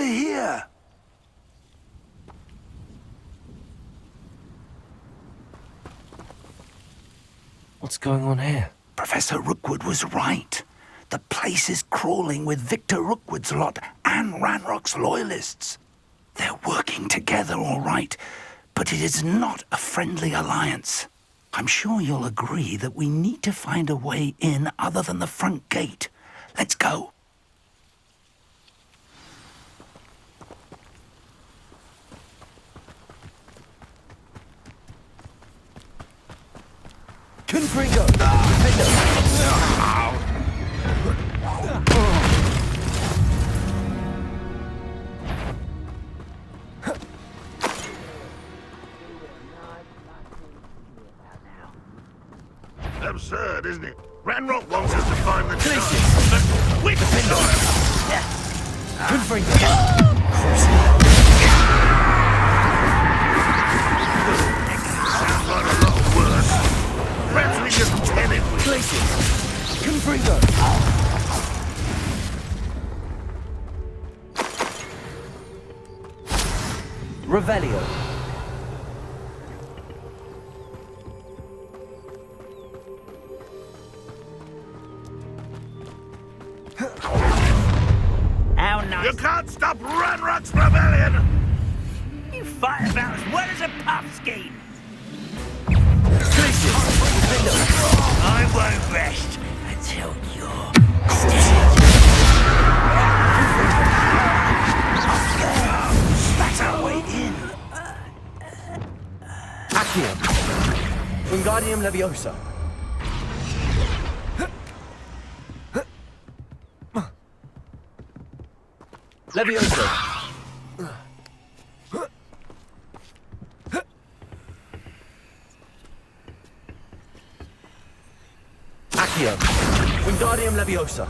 here! What's going on here? Professor Rookwood was right. The place is crawling with Victor Rookwood's lot and Ranrock's loyalists. They're working together, all right, but it is not a friendly alliance. I'm sure you'll agree that we need to find a way in other than the front gate. Let's go. Confringo! Absurd, isn't it? Ranrock wants us to find the child. Which child? Confringo! Sounds like a lot worse. Perhaps we just tell it with Places! Confringo! Revelio. How nice. You can't stop Ranrock's rebellion! You fight about as well as a puff scheme. I won't rest until you're dead. That's our way in. Accium. Wingardium Leviosa. Leviosa. Accio. Wingardium Leviosa.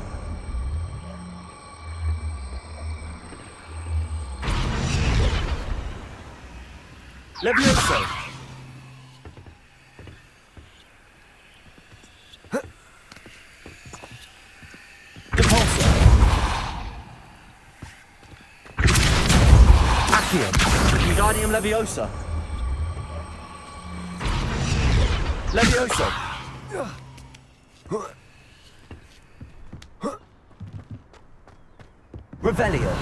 Leviosa. Depulso. Accio. Wingardium Leviosa. Leviosa. Revelio.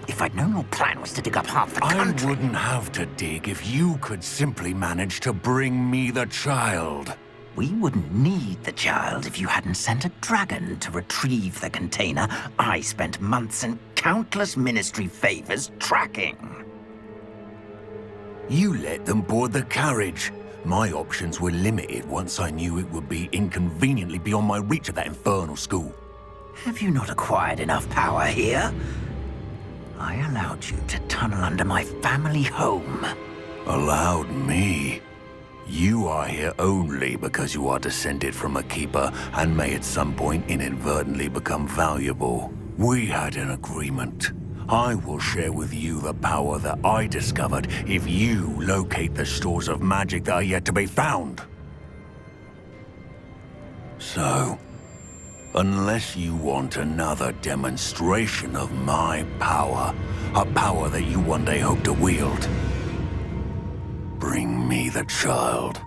If I'd known your plan was to dig up half the I country... wouldn't have to dig if you could simply manage to bring me the child. We wouldn't need the child if you hadn't sent a dragon to retrieve the container I spent months and countless ministry favors tracking. You let them board the carriage. My options were limited once I knew it would be inconveniently beyond my reach at that infernal school. Have you not acquired enough power here? I allowed you to tunnel under my family home. Allowed me? You are here only because you are descended from a keeper and may at some point inadvertently become valuable. We had an agreement. I will share with you the power that I discovered if you locate the stores of magic that are yet to be found. So, unless you want another demonstration of my power, a power that you one day hope to wield, bring me the child.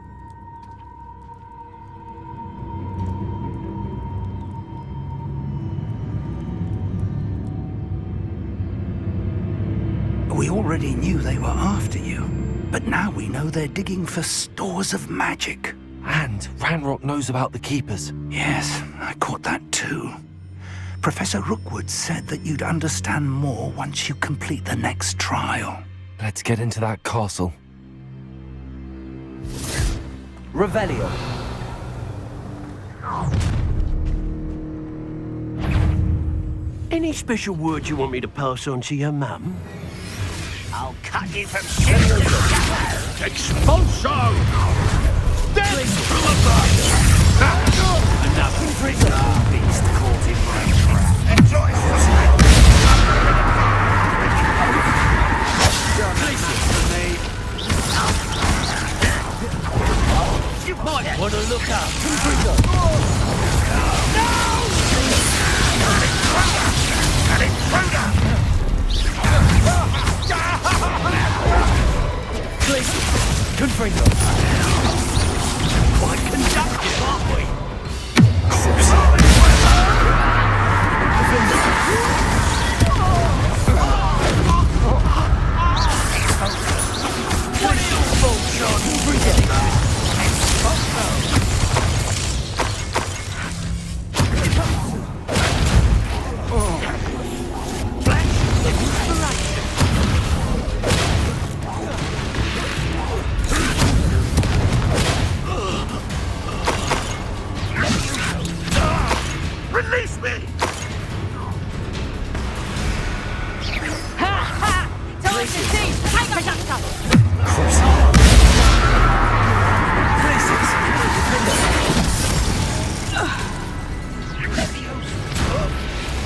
We already knew they were after you, but now we know they're digging for stores of magic. And Ranrock knows about the Keepers. Yes, I caught that too. Professor Rookwood said that you'd understand more once you complete the next trial. Let's get into that castle. Revelio. Any special word you want me to pass on to your mum? I'll cut you from shit to shadow. Expulso! Death to the bus! Another beast caught in my trap. Enjoy You might want to look up. An intruder!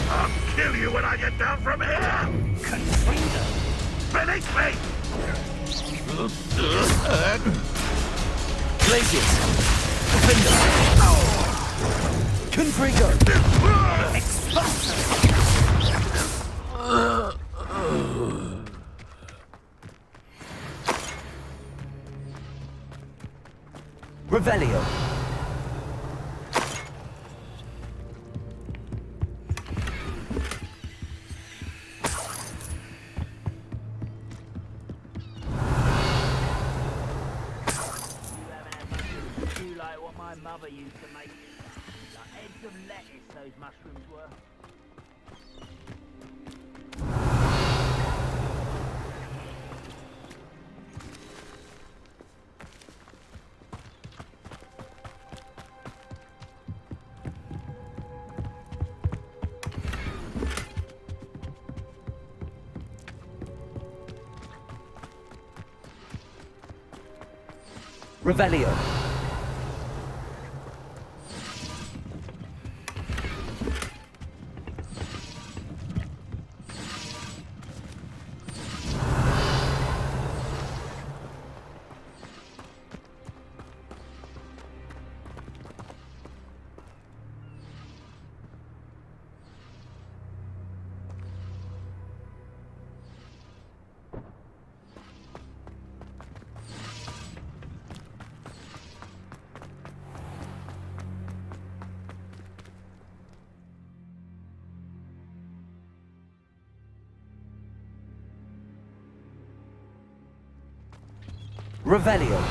I'll kill you when I get down from here! Release me! Glaciers! Defender! Confringo! Revelio! You like what my mother used to make. Like heads of lettuce, those mushrooms were. Revelio! Revelio!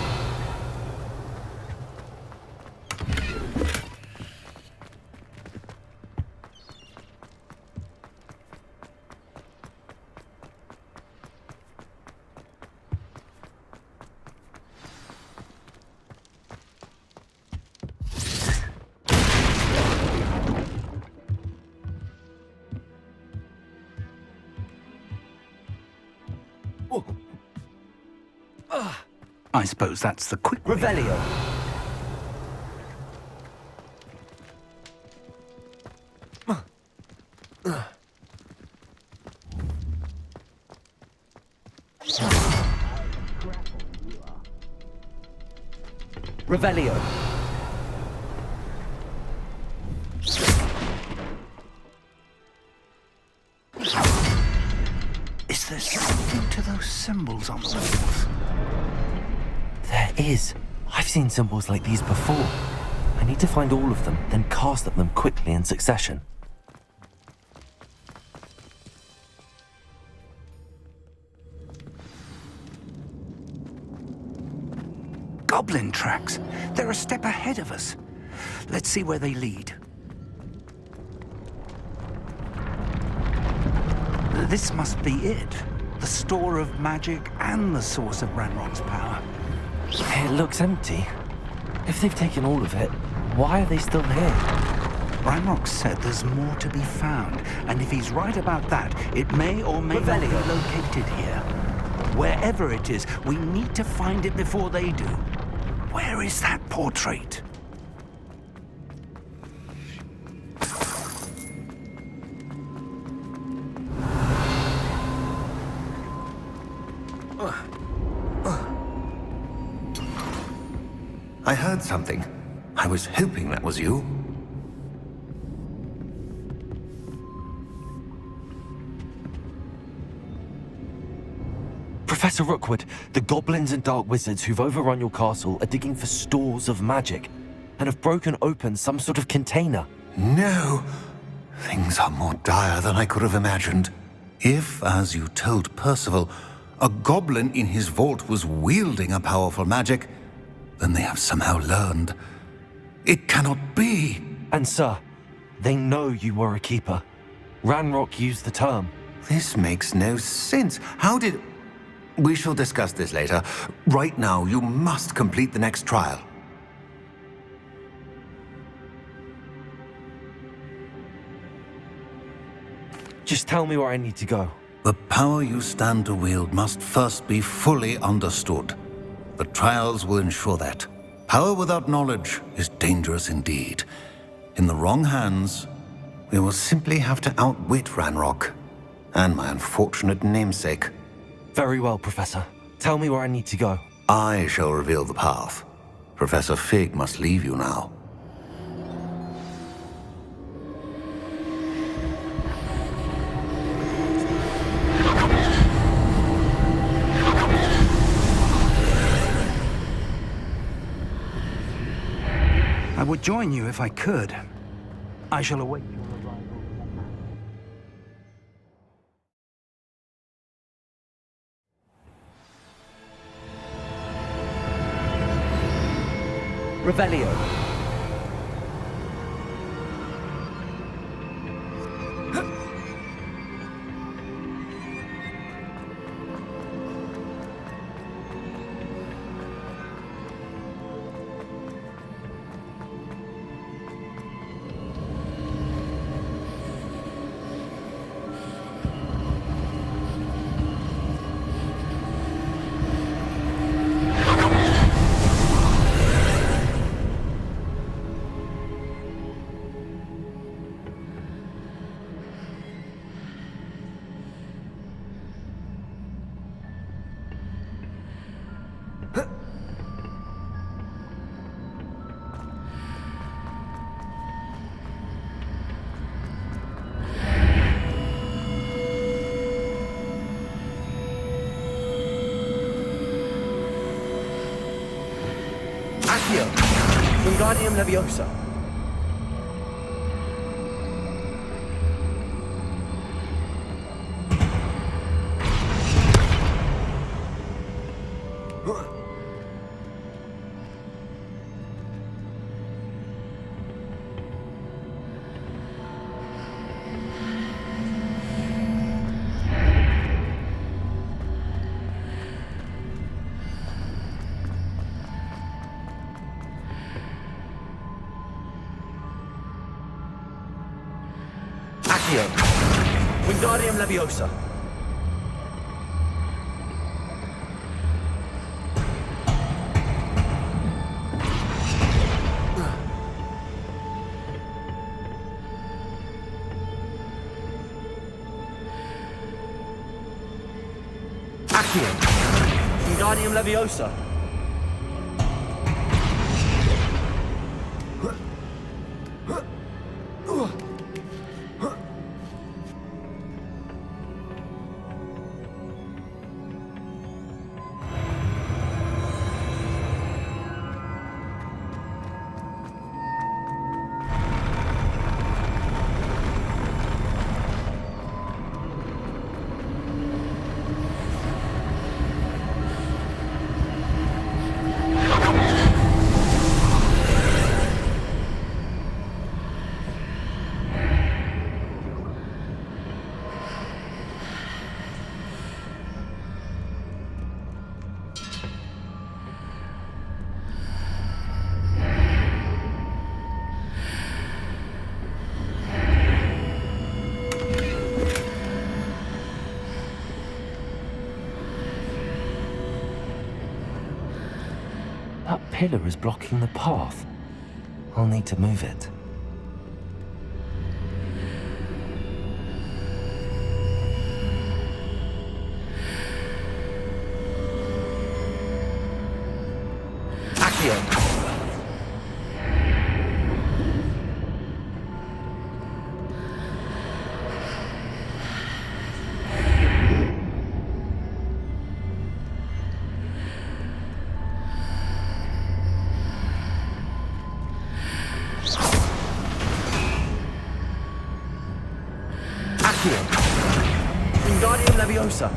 I suppose that's the quick way. Revelio! Revelio! Is there something to those symbols on the walls? There is. I've seen symbols like these before. I need to find all of them, then cast at them quickly in succession. Goblin tracks. They're a step ahead of us. Let's see where they lead. This must be it. The store of magic and the source of Ranrock's power. It looks empty. If they've taken all of it, why are they still here? Ranrock said there's more to be found, and if he's right about that, it may or may not be Revelio. located here. Wherever it is, we need to find it before they do. Where is that portrait? I heard something. I was hoping that was you. Professor Rookwood, the goblins and dark wizards who've overrun your castle are digging for stores of magic and have broken open some sort of container. No. Things are more dire than I could have imagined. If, as you told Percival, a goblin in his vault was wielding a powerful magic, then they have somehow learned. It cannot be. And sir, they know you were a keeper. Ranrock used the term. This makes no sense. How did... We shall discuss this later. Right now, you must complete the next trial. Just tell me where I need to go. The power you stand to wield must first be fully understood. The trials will ensure that. Power without knowledge is dangerous indeed. In the wrong hands, we will simply have to outwit Ranrock and my unfortunate namesake. Very well, Professor. Tell me where I need to go. I shall reveal the path. Professor Fig must leave you now. I would join you if I could. I shall await your arrival. Revelio. Accio. Wingardium Leviosa. Accio. Wingardium Leviosa. Accio. Wingardium Leviosa. That pillar is blocking the path. I'll need to move it. Accio. Wingardium Leviosa.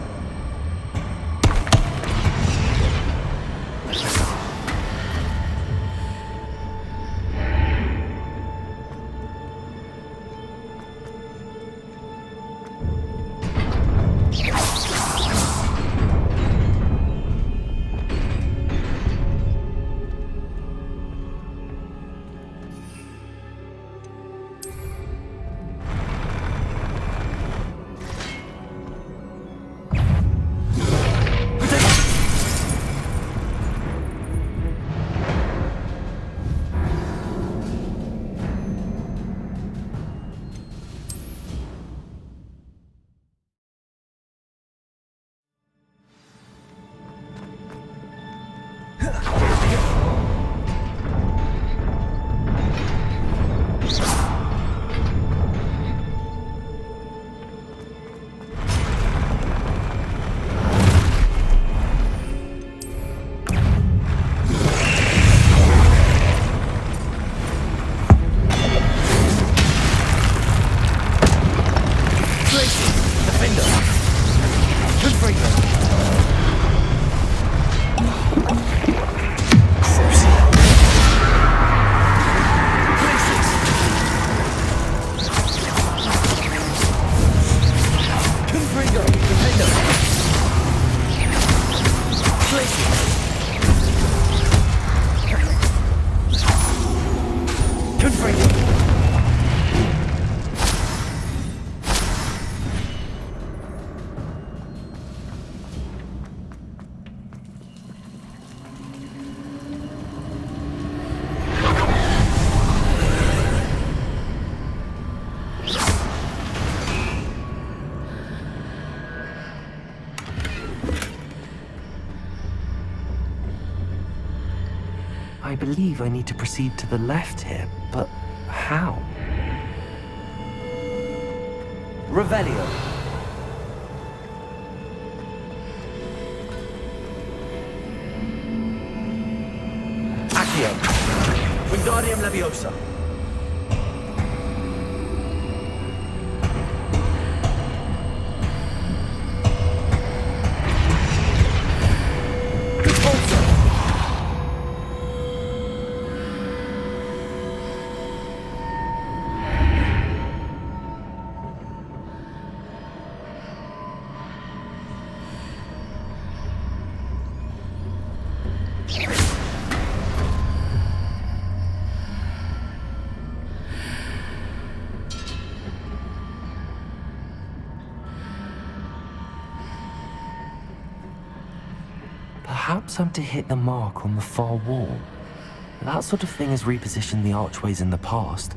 Defender! Confringo! Confringo! Defender! Confringo! I believe I need to proceed to the left here, but how? Revelio. Accio! Wingardium Leviosa! Perhaps I'm to hit the mark on the far wall. That sort of thing has repositioned the archways in the past.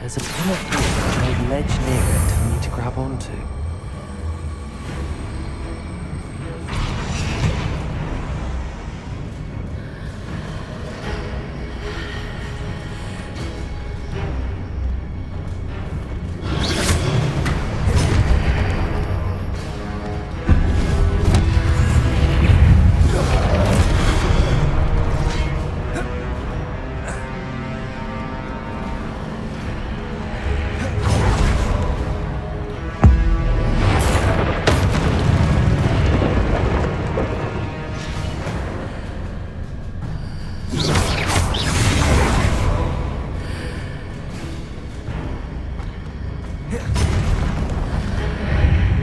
There's a pin of wood and a ledge near it for me to grab onto.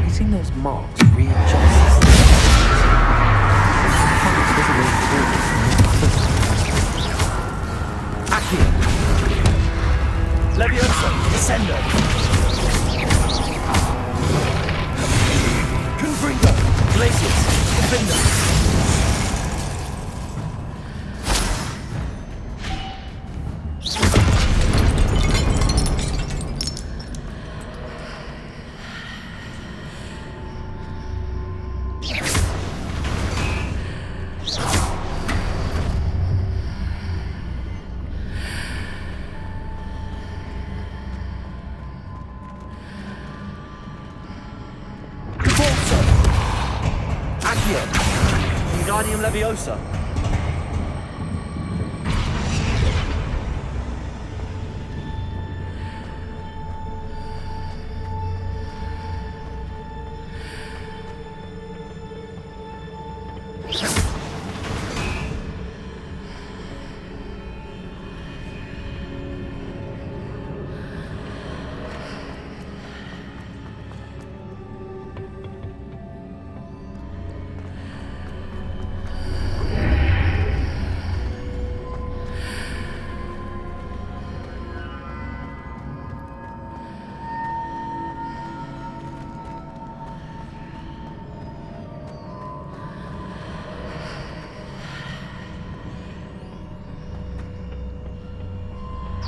Hitting those marks readjusts the perhaps there's a way forward from the other. Accio! Leviosa! Descendo! Confringo! Glacius! Defender! Wingardium Leviosa!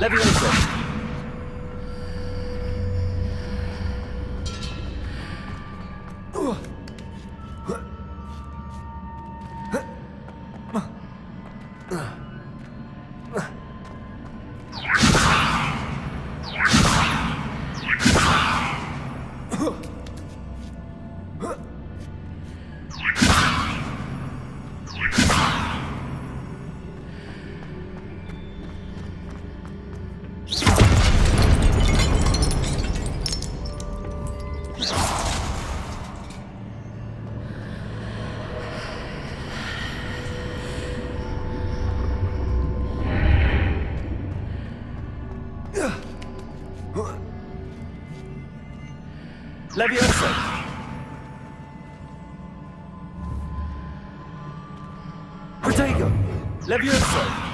Leviosa! Leviosa! Protego! Leviosa!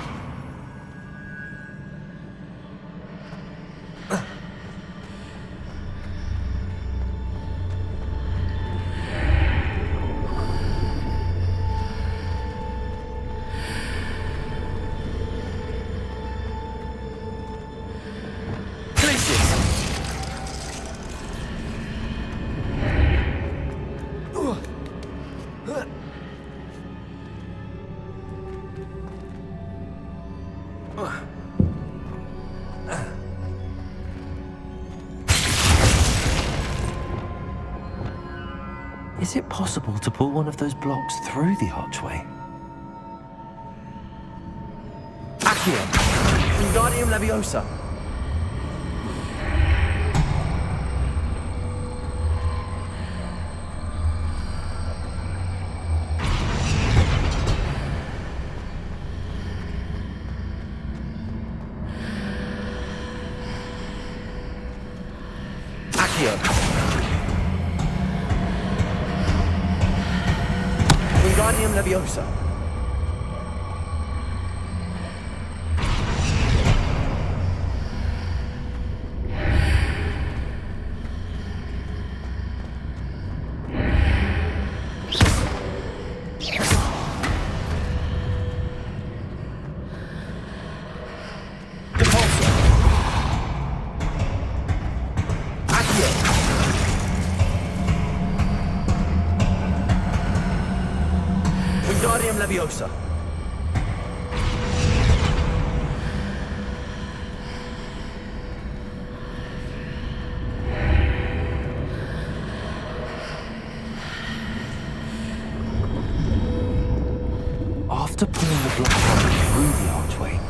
Is it possible to pull one of those blocks through the archway? Accio! Wingardium Leviosa! Accio! Wingardium Leviosa! Depulso! Accio! Wingardium Leviosa! After pulling the block out through the archway,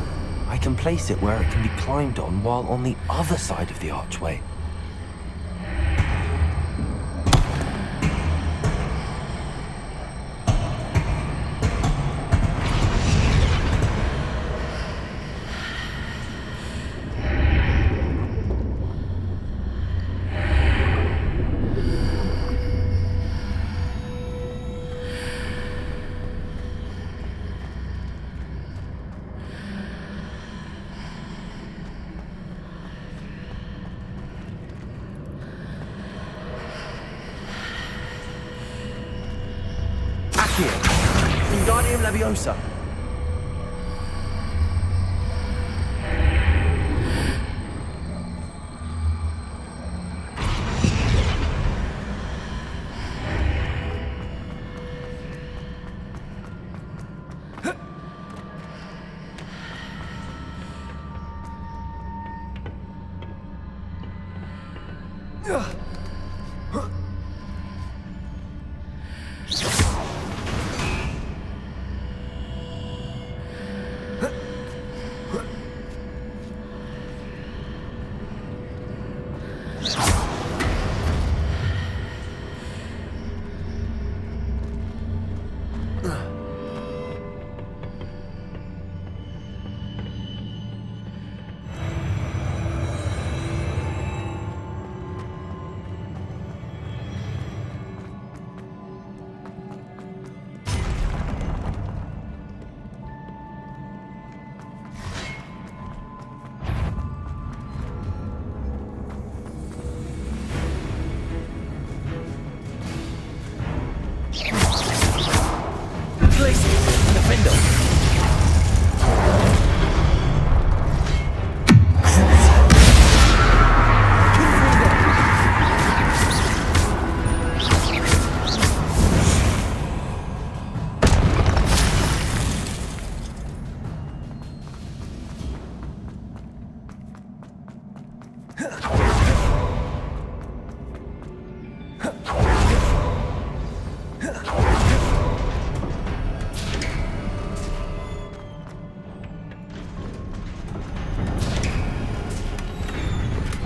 I can place it where it can be climbed on while on the other side of the archway. Accio! Wingardium Leviosa!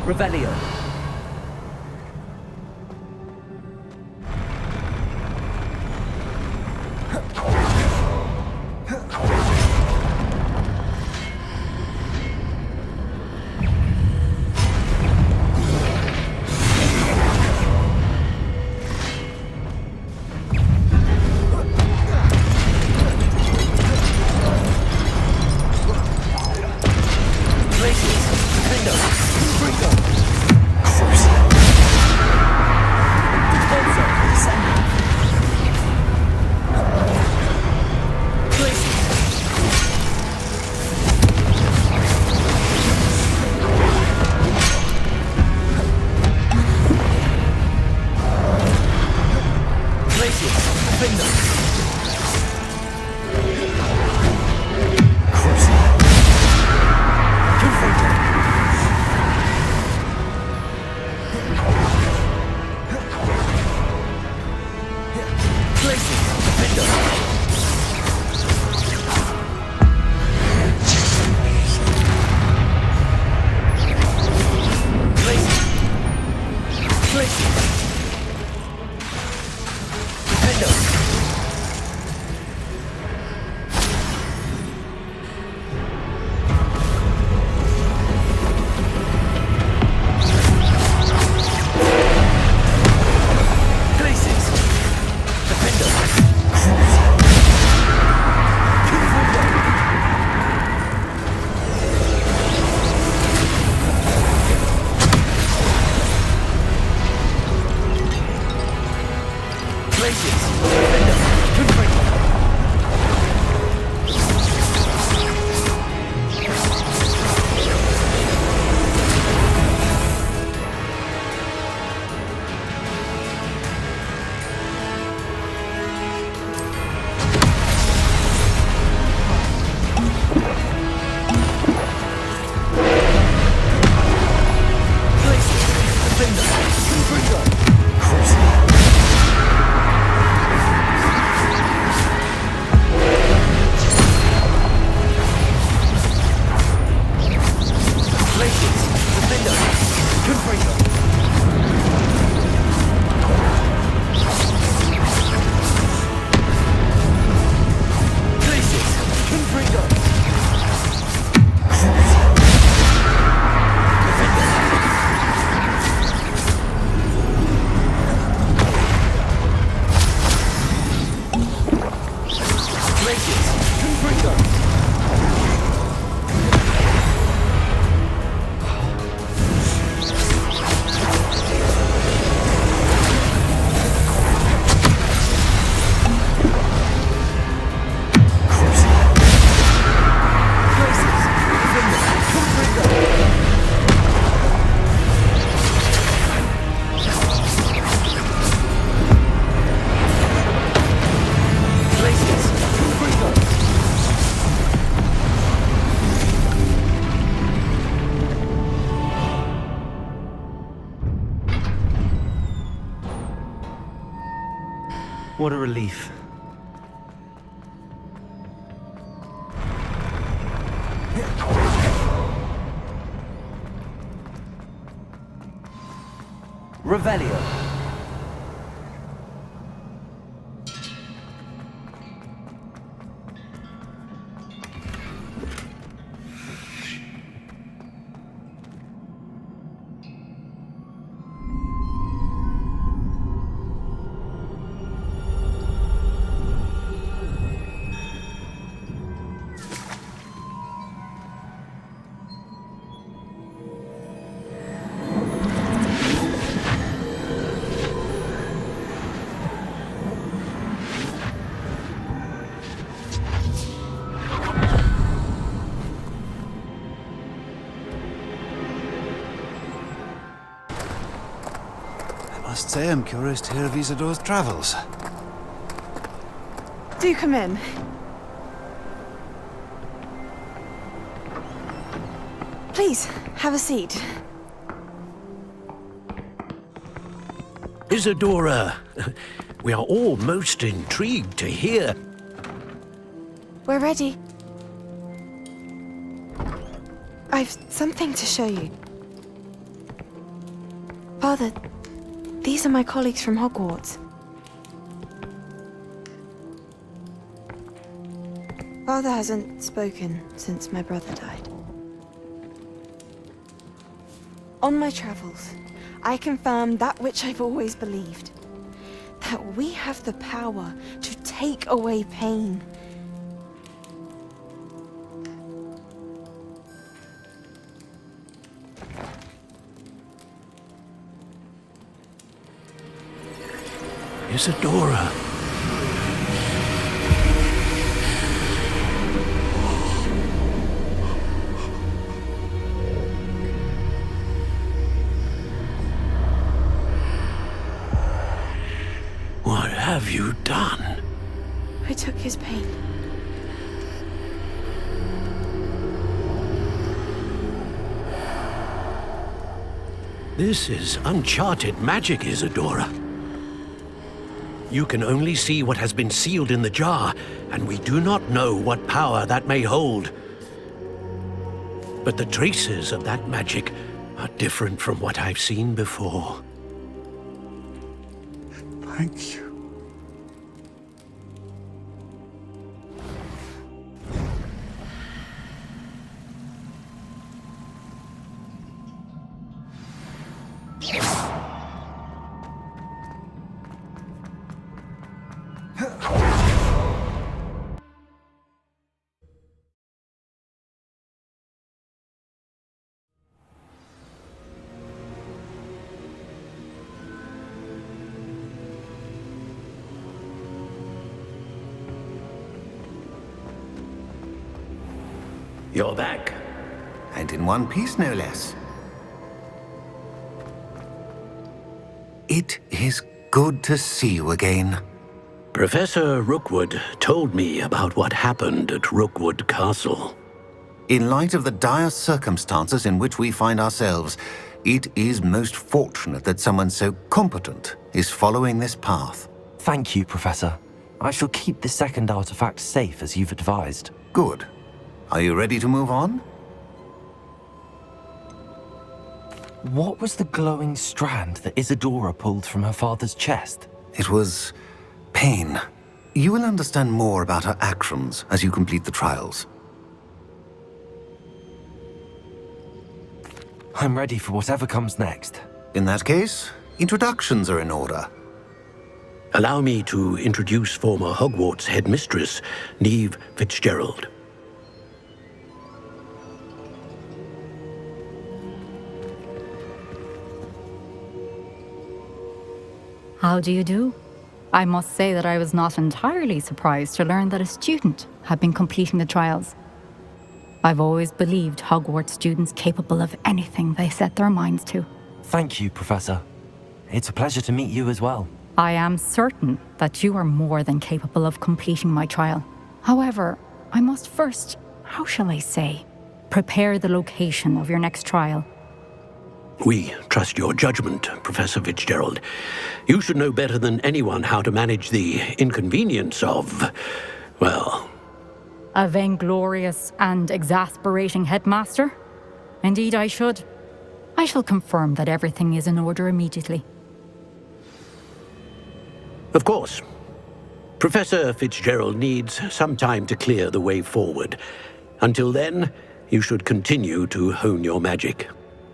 Revelio. What a relief. Revelio. I must say I'm curious to hear of Isidore's travels. Do come in. Please, have a seat. Isadora, we are all most intrigued to hear. We're ready. I've something to show you. Father, these are my colleagues from Hogwarts. Father hasn't spoken since my brother died. On my travels, I confirmed that which I've always believed. That we have the power to take away pain. Isadora. What have you done? I took his pain. This is uncharted magic, Isadora. You can only see what has been sealed in the jar, and we do not know what power that may hold. But the traces of that magic are different from what I've seen before. Thank you. You're back. And in one piece, no less. It is good to see you again. Professor Rookwood told me about what happened at Rookwood Castle. In light of the dire circumstances in which we find ourselves, it is most fortunate that someone so competent is following this path. Thank you, Professor. I shall keep the second artifact safe as you've advised. Good. Are you ready to move on? What was the glowing strand that Isadora pulled from her father's chest? It was pain. You will understand more about her actions as you complete the trials. I'm ready for whatever comes next. In that case, introductions are in order. Allow me to introduce former Hogwarts headmistress, Neve Fitzgerald. How do you do? I must say that I was not entirely surprised to learn that a student had been completing the trials. I've always believed Hogwarts students capable of anything they set their minds to. Thank you, Professor. It's a pleasure to meet you as well. I am certain that you are more than capable of completing my trial. However, I must first, how shall I say, prepare the location of your next trial. We trust your judgment, Professor Fitzgerald. You should know better than anyone how to manage the inconvenience of, well... A vainglorious and exasperating headmaster? Indeed I should. I shall confirm that everything is in order immediately. Of course. Professor Fitzgerald needs some time to clear the way forward. Until then, you should continue to hone your magic.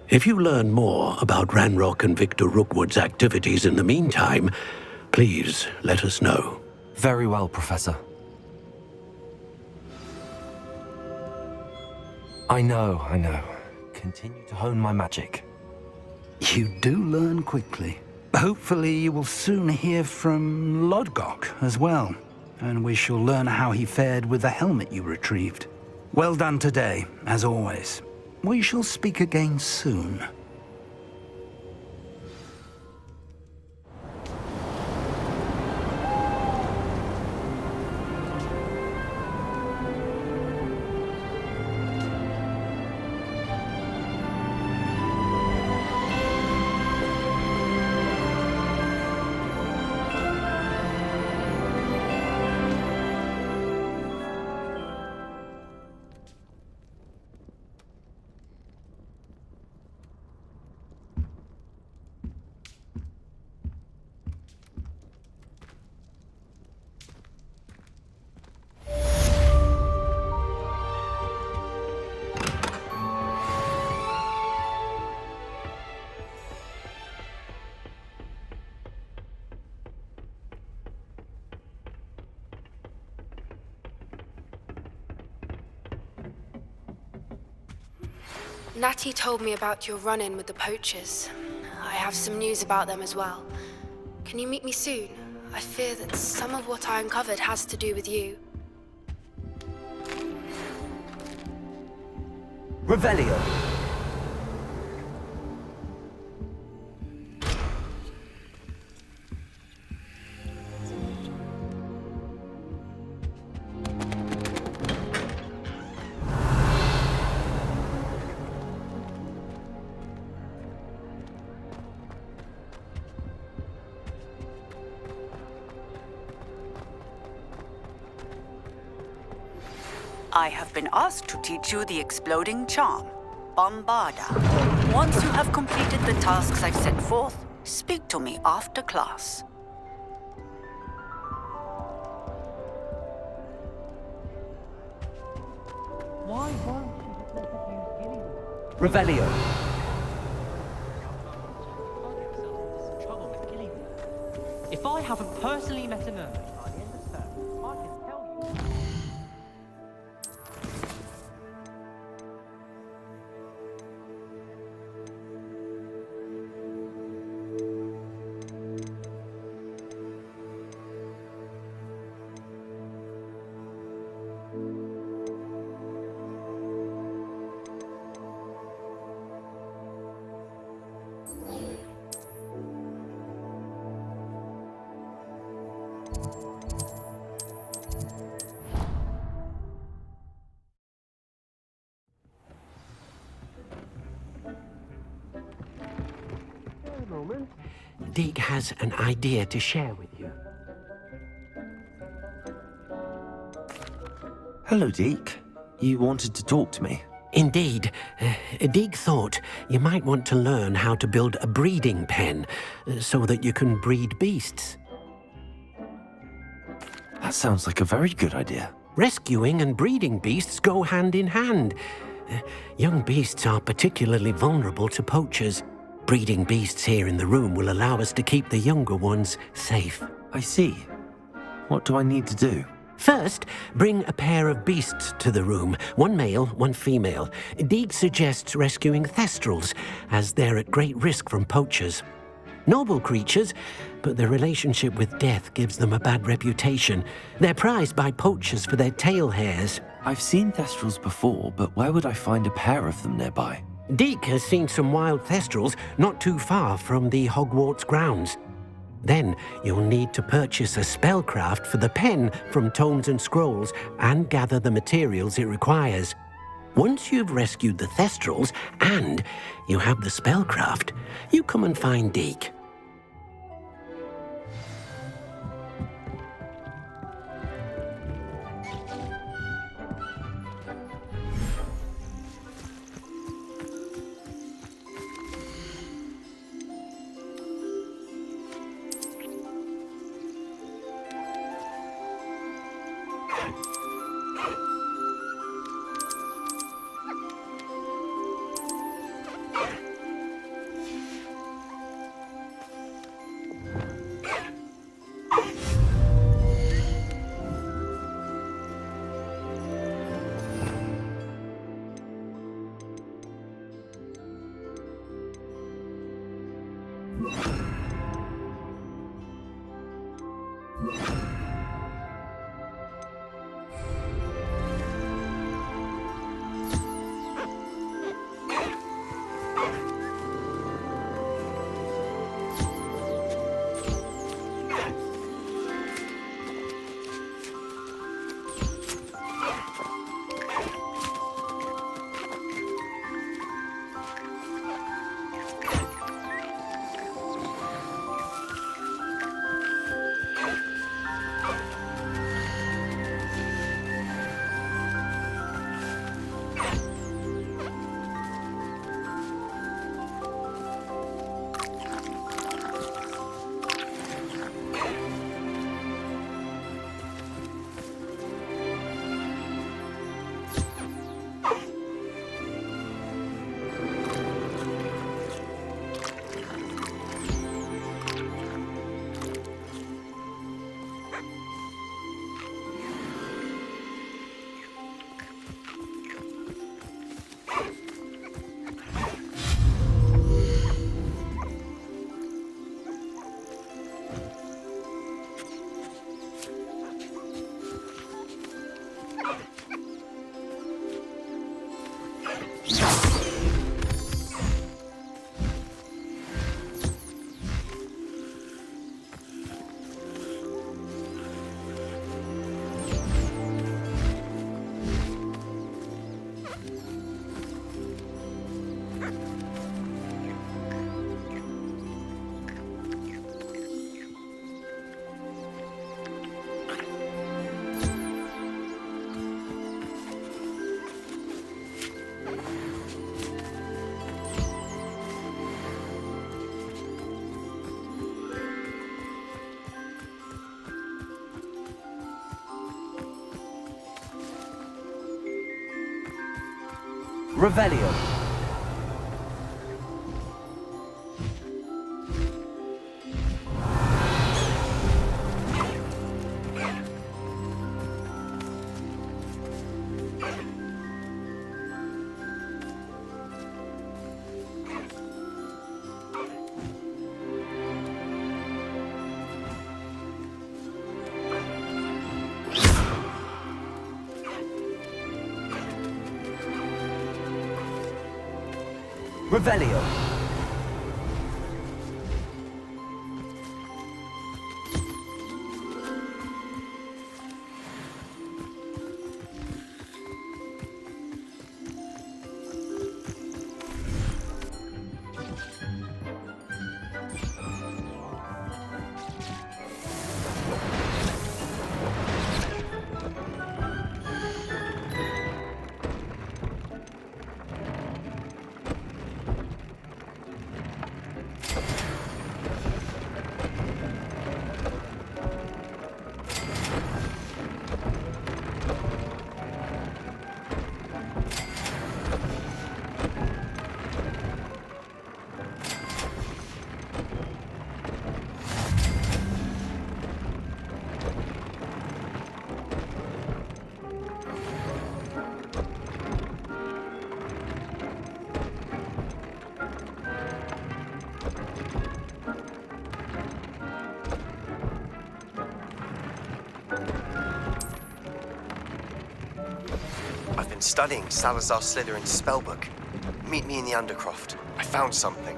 If you learn more about Ranrock and Victor Rookwood's activities in the meantime, please let us know. Very well, Professor. I know. Continue to hone my magic. You do learn quickly. Hopefully you will soon hear from Lodgok as well, and we shall learn how he fared with the helmet you retrieved. Well done today, as always. We shall speak again soon. Natty told me about your run-in with the poachers. I have some news about them as well. Can you meet me soon? I fear that some of what I uncovered has to do with you. Revelio. I have been asked to teach you the exploding charm, Bombarda. Once you have completed the tasks I've set forth, speak to me after class. Why won't you just let us use Gilly? Revelio. If I haven't personally met a mermaid by the end of the term, I can tell you. Deke has an idea to share with you. Hello, Deke. You wanted to talk to me? Indeed. Deke thought you might want to learn how to build a breeding pen so that you can breed beasts. That sounds like a very good idea. Rescuing and breeding beasts go hand in hand. Young beasts are particularly vulnerable to poachers. Breeding beasts here in the room will allow us to keep the younger ones safe. I see. What do I need to do? First, bring a pair of beasts to the room. One male, one female. Deke suggests rescuing thestrals, as they're at great risk from poachers. Noble creatures, but their relationship with death gives them a bad reputation. They're prized by poachers for their tail hairs. I've seen thestrals before, but where would I find a pair of them nearby? Deke has seen some wild thestrals not too far from the Hogwarts grounds. Then you'll need to purchase a spellcraft for the pen from Tomes and Scrolls and gather the materials it requires. Once you've rescued the thestrals and you have the spellcraft, you come and find Deke. Revelio. Revelio. I've been studying Salazar Slytherin's spellbook. Meet me in the Undercroft. I found something.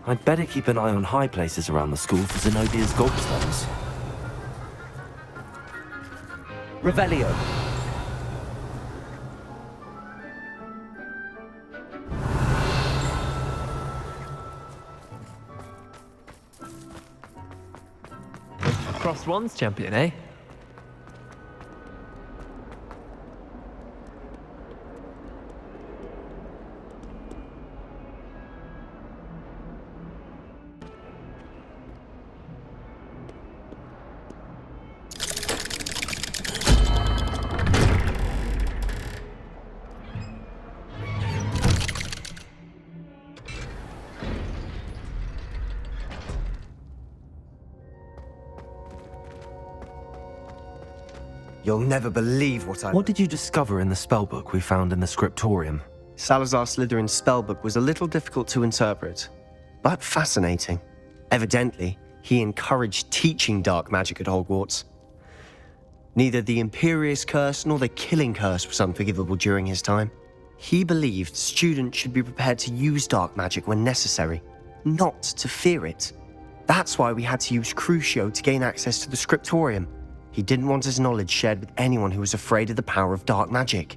I'd better keep an eye on high places around the school for Zenobia's gobstones. Revelio. Crossed Wands champion, eh? You'll never believe What did you discover in the spellbook we found in the scriptorium? Salazar Slytherin's spellbook was a little difficult to interpret, but fascinating. Evidently, he encouraged teaching dark magic at Hogwarts. Neither the Imperious Curse nor the Killing Curse was unforgivable during his time. He believed students should be prepared to use dark magic when necessary, not to fear it. That's why we had to use Crucio to gain access to the scriptorium. He didn't want his knowledge shared with anyone who was afraid of the power of dark magic.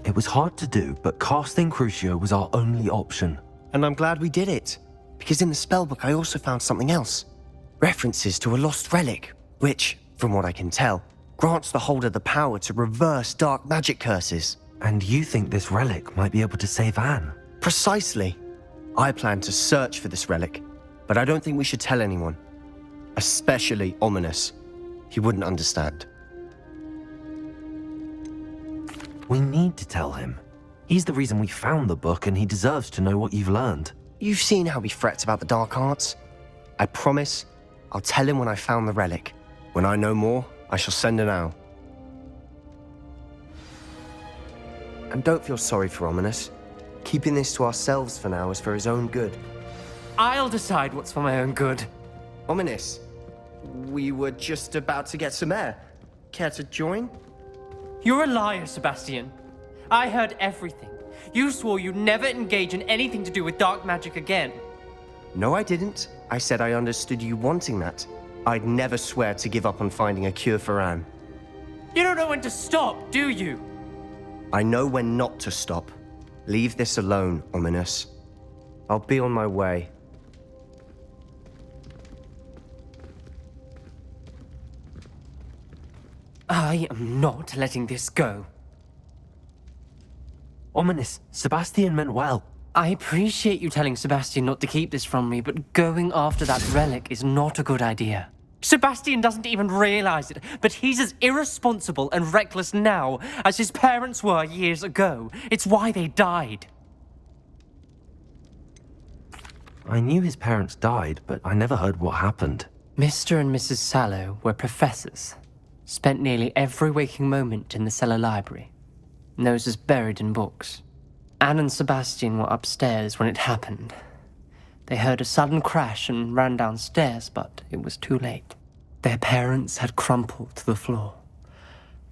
It was hard to do, but casting Crucio was our only option. And I'm glad we did it, because in the spellbook I also found something else. References to a lost relic, which, from what I can tell, grants the holder the power to reverse dark magic curses. And you think this relic might be able to save Anne? Precisely. I plan to search for this relic, but I don't think we should tell anyone. Especially Ominous. He wouldn't understand. We need to tell him. He's the reason we found the book, and he deserves to know what you've learned. You've seen how he frets about the dark arts. I promise I'll tell him when I found the relic. When I know more, I shall send an owl. And don't feel sorry for Ominous. Keeping this to ourselves for now is for his own good. I'll decide what's for my own good. Ominous, we were just about to get some air. Care to join? You're a liar, Sebastian. I heard everything. You swore you'd never engage in anything to do with dark magic again. No, I didn't. I said I understood you wanting that. I'd never swear to give up on finding a cure for Anne. You don't know when to stop, do you? I know when not to stop. Leave this alone, Ominous. I'll be on my way. I am not letting this go. Ominous, Sebastian meant well. I appreciate you telling Sebastian not to keep this from me, but going after that relic is not a good idea. Sebastian doesn't even realize it, but he's as irresponsible and reckless now as his parents were years ago. It's why they died. I knew his parents died, but I never heard what happened. Mr. and Mrs. Sallow were professors. Spent nearly every waking moment in the cellar library. Noses buried in books. Anne and Sebastian were upstairs when it happened. They heard a sudden crash and ran downstairs, but it was too late. Their parents had crumpled to the floor.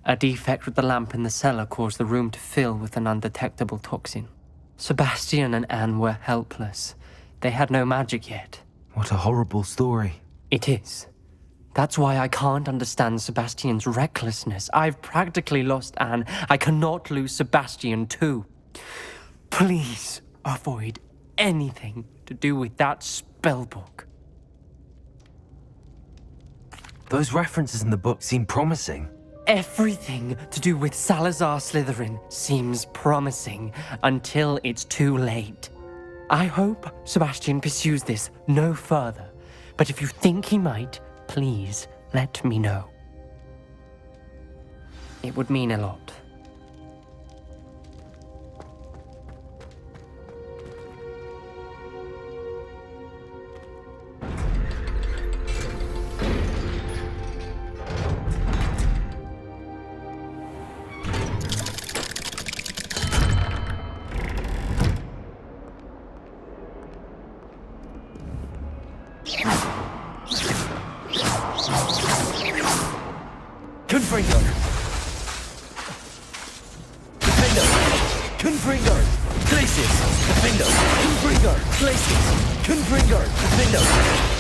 A defect with the lamp in the cellar caused the room to fill with an undetectable toxin. Sebastian and Anne were helpless. They had no magic yet. What a horrible story. It is. That's why I can't understand Sebastian's recklessness. I've practically lost Anne. I cannot lose Sebastian too. Please avoid anything to do with that spellbook. Those references in the book seem promising. Everything to do with Salazar Slytherin seems promising until it's too late. I hope Sebastian pursues this no further, but if you think he might, please let me know. It would mean a lot. Confringo! Defendo! Confringo! Glacius! Defendo! Confringo! Glacius! Confringo! Defendo!